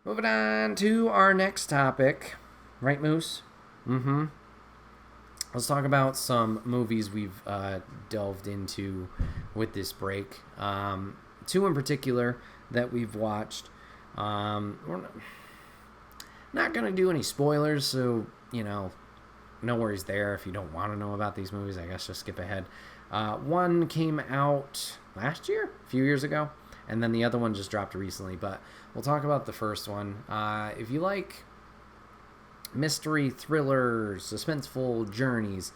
Moving on to our next topic. Right, Moose? Mm-hmm. Let's talk about some movies we've delved into with this break. Two in particular that we've watched. We're not going to do any spoilers, so, no worries there. If you don't want to know about these movies, I guess just skip ahead. One came out last year, a few years ago, and then the other one just dropped recently, but we'll talk about the first one. If you like mystery, thrillers, suspenseful journeys,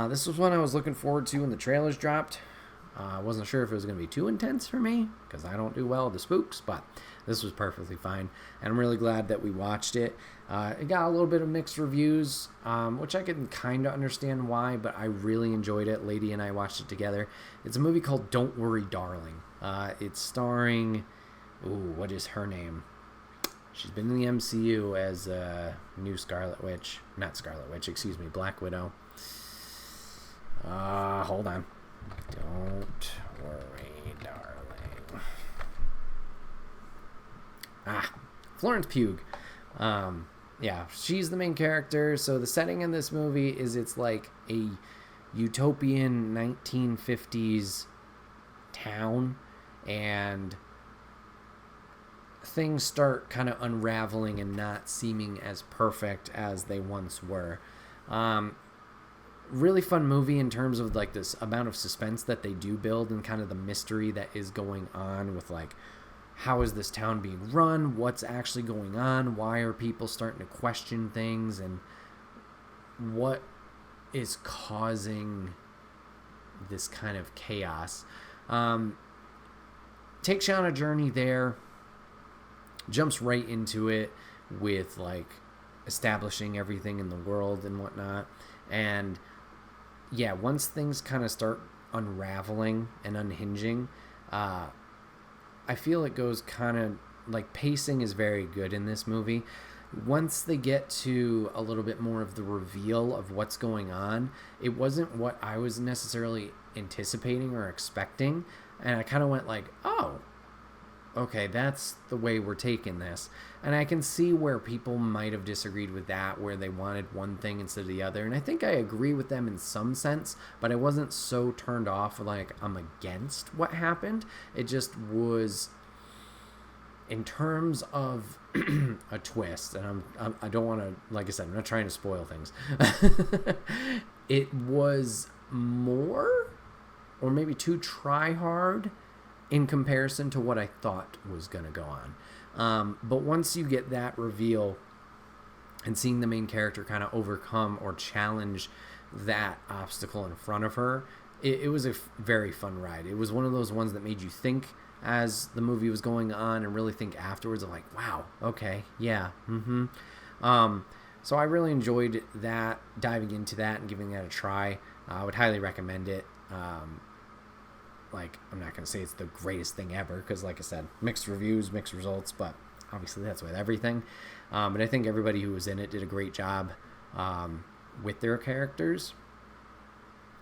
this was one I was looking forward to when the trailers dropped. I wasn't sure if it was going to be too intense for me, because I don't do well with the spooks, but this was perfectly fine, and I'm really glad that we watched it. It got a little bit of mixed reviews, which I can kind of understand why, but I really enjoyed it. Lady and I watched it together. It's a movie called Don't Worry, Darling. It's starring, what is her name? She's been in the MCU as new Black Widow. Hold on. Don't worry, darling. Florence Pugh. Yeah, she's the main character. So the setting in this movie is it's like a utopian 1950s town, and things start kind of unraveling and not seeming as perfect as they once were. Really fun movie in terms of like this amount of suspense that they do build and kind of the mystery that is going on with like, how is this town being run? What's actually going on? Why are people starting to question things? And what is causing this kind of chaos? Takes you on a journey there. Jumps right into it with like establishing everything in the world and whatnot. And yeah, once things kind of start unraveling and unhinging, I feel it goes kind of like pacing is very good in this movie. Once they get to a little bit more of the reveal of what's going on, it wasn't what I was necessarily anticipating or expecting. And I kind of went like, oh, okay, that's the way we're taking this. And I can see where people might have disagreed with that, where they wanted one thing instead of the other. And I think I agree with them in some sense, but I wasn't so turned off like I'm against what happened. It just was, in terms of a twist, and I don't want to, like I said, I'm not trying to spoil things. It was more, or maybe too try hard in comparison to what I thought was going to go on. But once you get that reveal and seeing the main character kind of overcome or challenge that obstacle in front of her, it was a very fun ride. It was one of those ones that made you think as the movie was going on and really think afterwards of like, wow, okay, yeah, so I really enjoyed that, diving into that and giving that a try. I would highly recommend it. Like, I'm not going to say it's the greatest thing ever, because like I said, mixed reviews, mixed results, but obviously that's with everything. But I think everybody who was in it did a great job with their characters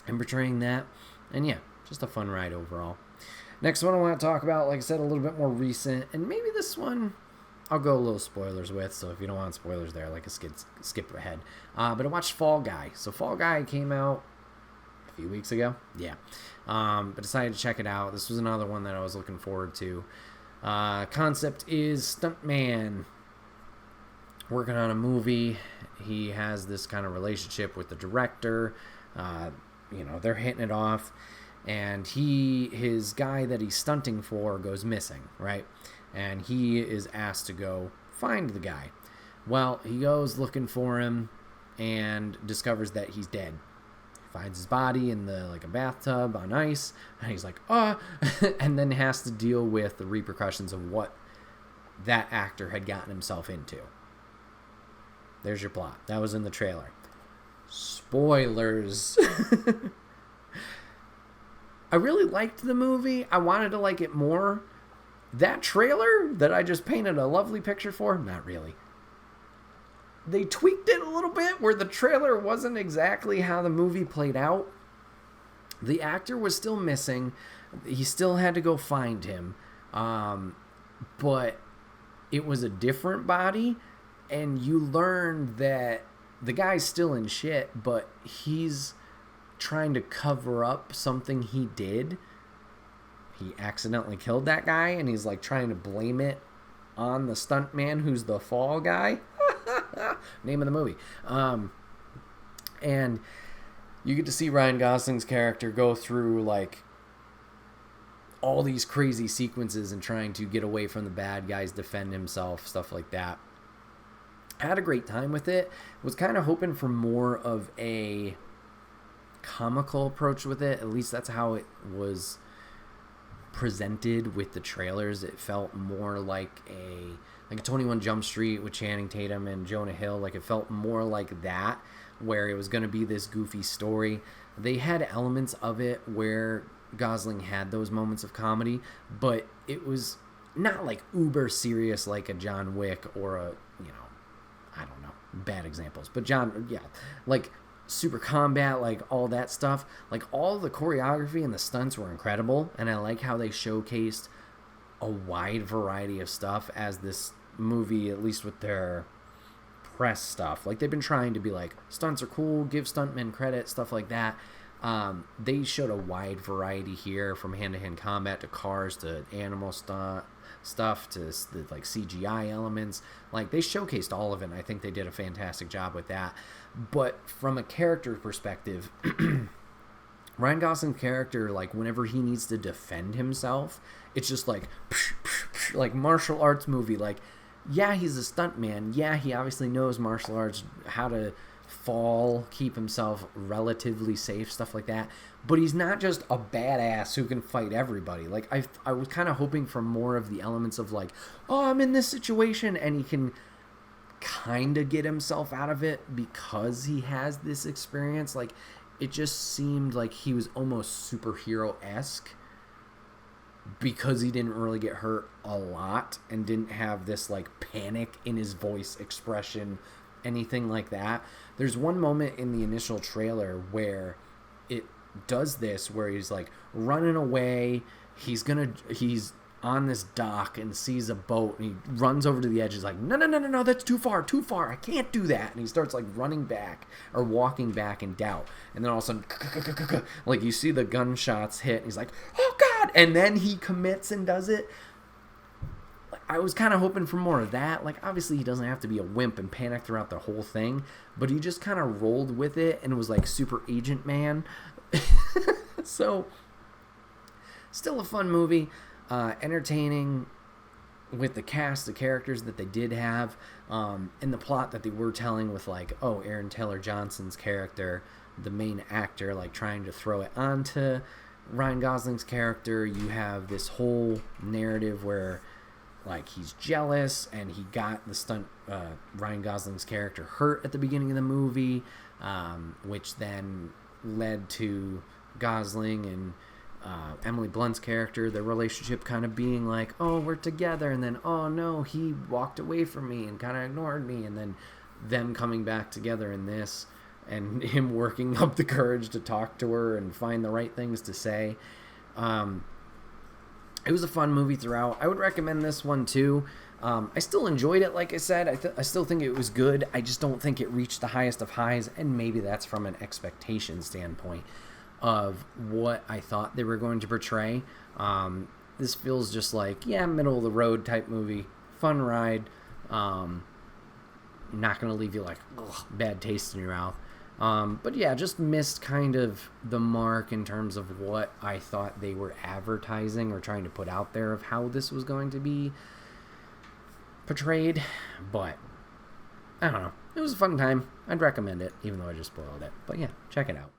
and portraying that. And yeah, just a fun ride overall. Next one I want to talk about, like I said, a little bit more recent, and maybe this one I'll go a little spoilers with, so if you don't want spoilers there, like skip ahead. But I watched Fall Guy. So Fall Guy came out a few weeks ago. Yeah. But decided to check it out. This was another one that I was looking forward to. Concept is stuntman working on a movie. He has this kind of relationship with the director. They're hitting it off. And his guy that he's stunting for goes missing, right? And he is asked to go find the guy. Well, he goes looking for him and discovers that he's dead. Finds his body in a bathtub on ice, and he's like, and then has to deal with the repercussions of what that actor had gotten himself into. There's your plot. That was in the trailer. Spoilers. I really liked the movie. I wanted to like it more. That trailer that I just painted a lovely picture for, not really. They tweaked it a little bit where the trailer wasn't exactly how the movie played out. The actor was still missing. He still had to go find him. But it was a different body, and you learned that the guy's still in shit, but he's trying to cover up something he did. He accidentally killed that guy, and he's like trying to blame it on the stuntman who's the fall guy. Name of the movie. And you get to see Ryan Gosling's character go through like all these crazy sequences and trying to get away from the bad guys, defend himself, stuff like that. I had a great time with it. Was kind of hoping for more of a comical approach with it. At least that's how it was presented with the trailers. It felt more like a 21 Jump Street with Channing Tatum and Jonah Hill. Like, it felt more like that, where it was going to be this goofy story. They had elements of it where Gosling had those moments of comedy, but it was not like uber serious like a John Wick or a, I don't know, bad examples, but like Super Combat, like all that stuff. Like, all the choreography and the stunts were incredible, and I like how they showcased a wide variety of stuff as this movie, at least with their press stuff. Like, they've been trying to be like, stunts are cool, give stuntmen credit, stuff like that. They showed a wide variety here, from hand-to-hand combat to cars to animal stuff to the like CGI elements. Like, they showcased all of it, and I think they did a fantastic job with that. But from a character perspective, Ryan Gosling's character, like, whenever he needs to defend himself, it's just like like martial arts movie. Like, yeah, he's a stuntman. Yeah, he obviously knows martial arts, how to fall, keep himself relatively safe, stuff like that. But he's not just a badass who can fight everybody. Like, I was kind of hoping for more of the elements of like, oh, I'm in this situation, and he can kind of get himself out of it because he has this experience. Like, it just seemed like he was almost superhero-esque because he didn't really get hurt a lot and didn't have this like panic in his voice expression, anything like that. There's one moment in the initial trailer where it does this, where he's like running away. He's on this dock and sees a boat, and he runs over to the edge. He's like, no, that's too far, I can't do that. And he starts like running back or walking back in doubt. And then all of a sudden, like, you see the gunshots hit, and he's like, oh God. And then he commits and does it. I was kind of hoping for more of that. Like, obviously he doesn't have to be a wimp and panic throughout the whole thing, but he just kind of rolled with it and was like super agent man. So, still a fun movie. Entertaining with the cast, the characters that they did have, and the plot that they were telling with like, oh, Aaron Taylor Johnson's character, the main actor, like trying to throw it onto Ryan Gosling's character. You have this whole narrative where like he's jealous, and he got the stunt Ryan Gosling's character hurt at the beginning of the movie, which then led to Gosling and Emily Blunt's character, their relationship kind of being like, oh, we're together, and then, oh no, he walked away from me and kind of ignored me, and then them coming back together in this, and him working up the courage to talk to her and find the right things to say. It was a fun movie throughout. I would recommend this one too. I still enjoyed it, like I said. I still think it was good. I just don't think it reached the highest of highs, and maybe that's from an expectation standpoint of what I thought they were going to portray. This feels just like, yeah, middle of the road type movie, fun ride. Not going to leave you like, ugh, bad taste in your mouth. But yeah, just missed kind of the mark in terms of what I thought they were advertising or trying to put out there of how this was going to be portrayed. But I don't know. It was a fun time. I'd recommend it, even though I just spoiled it. But yeah, check it out.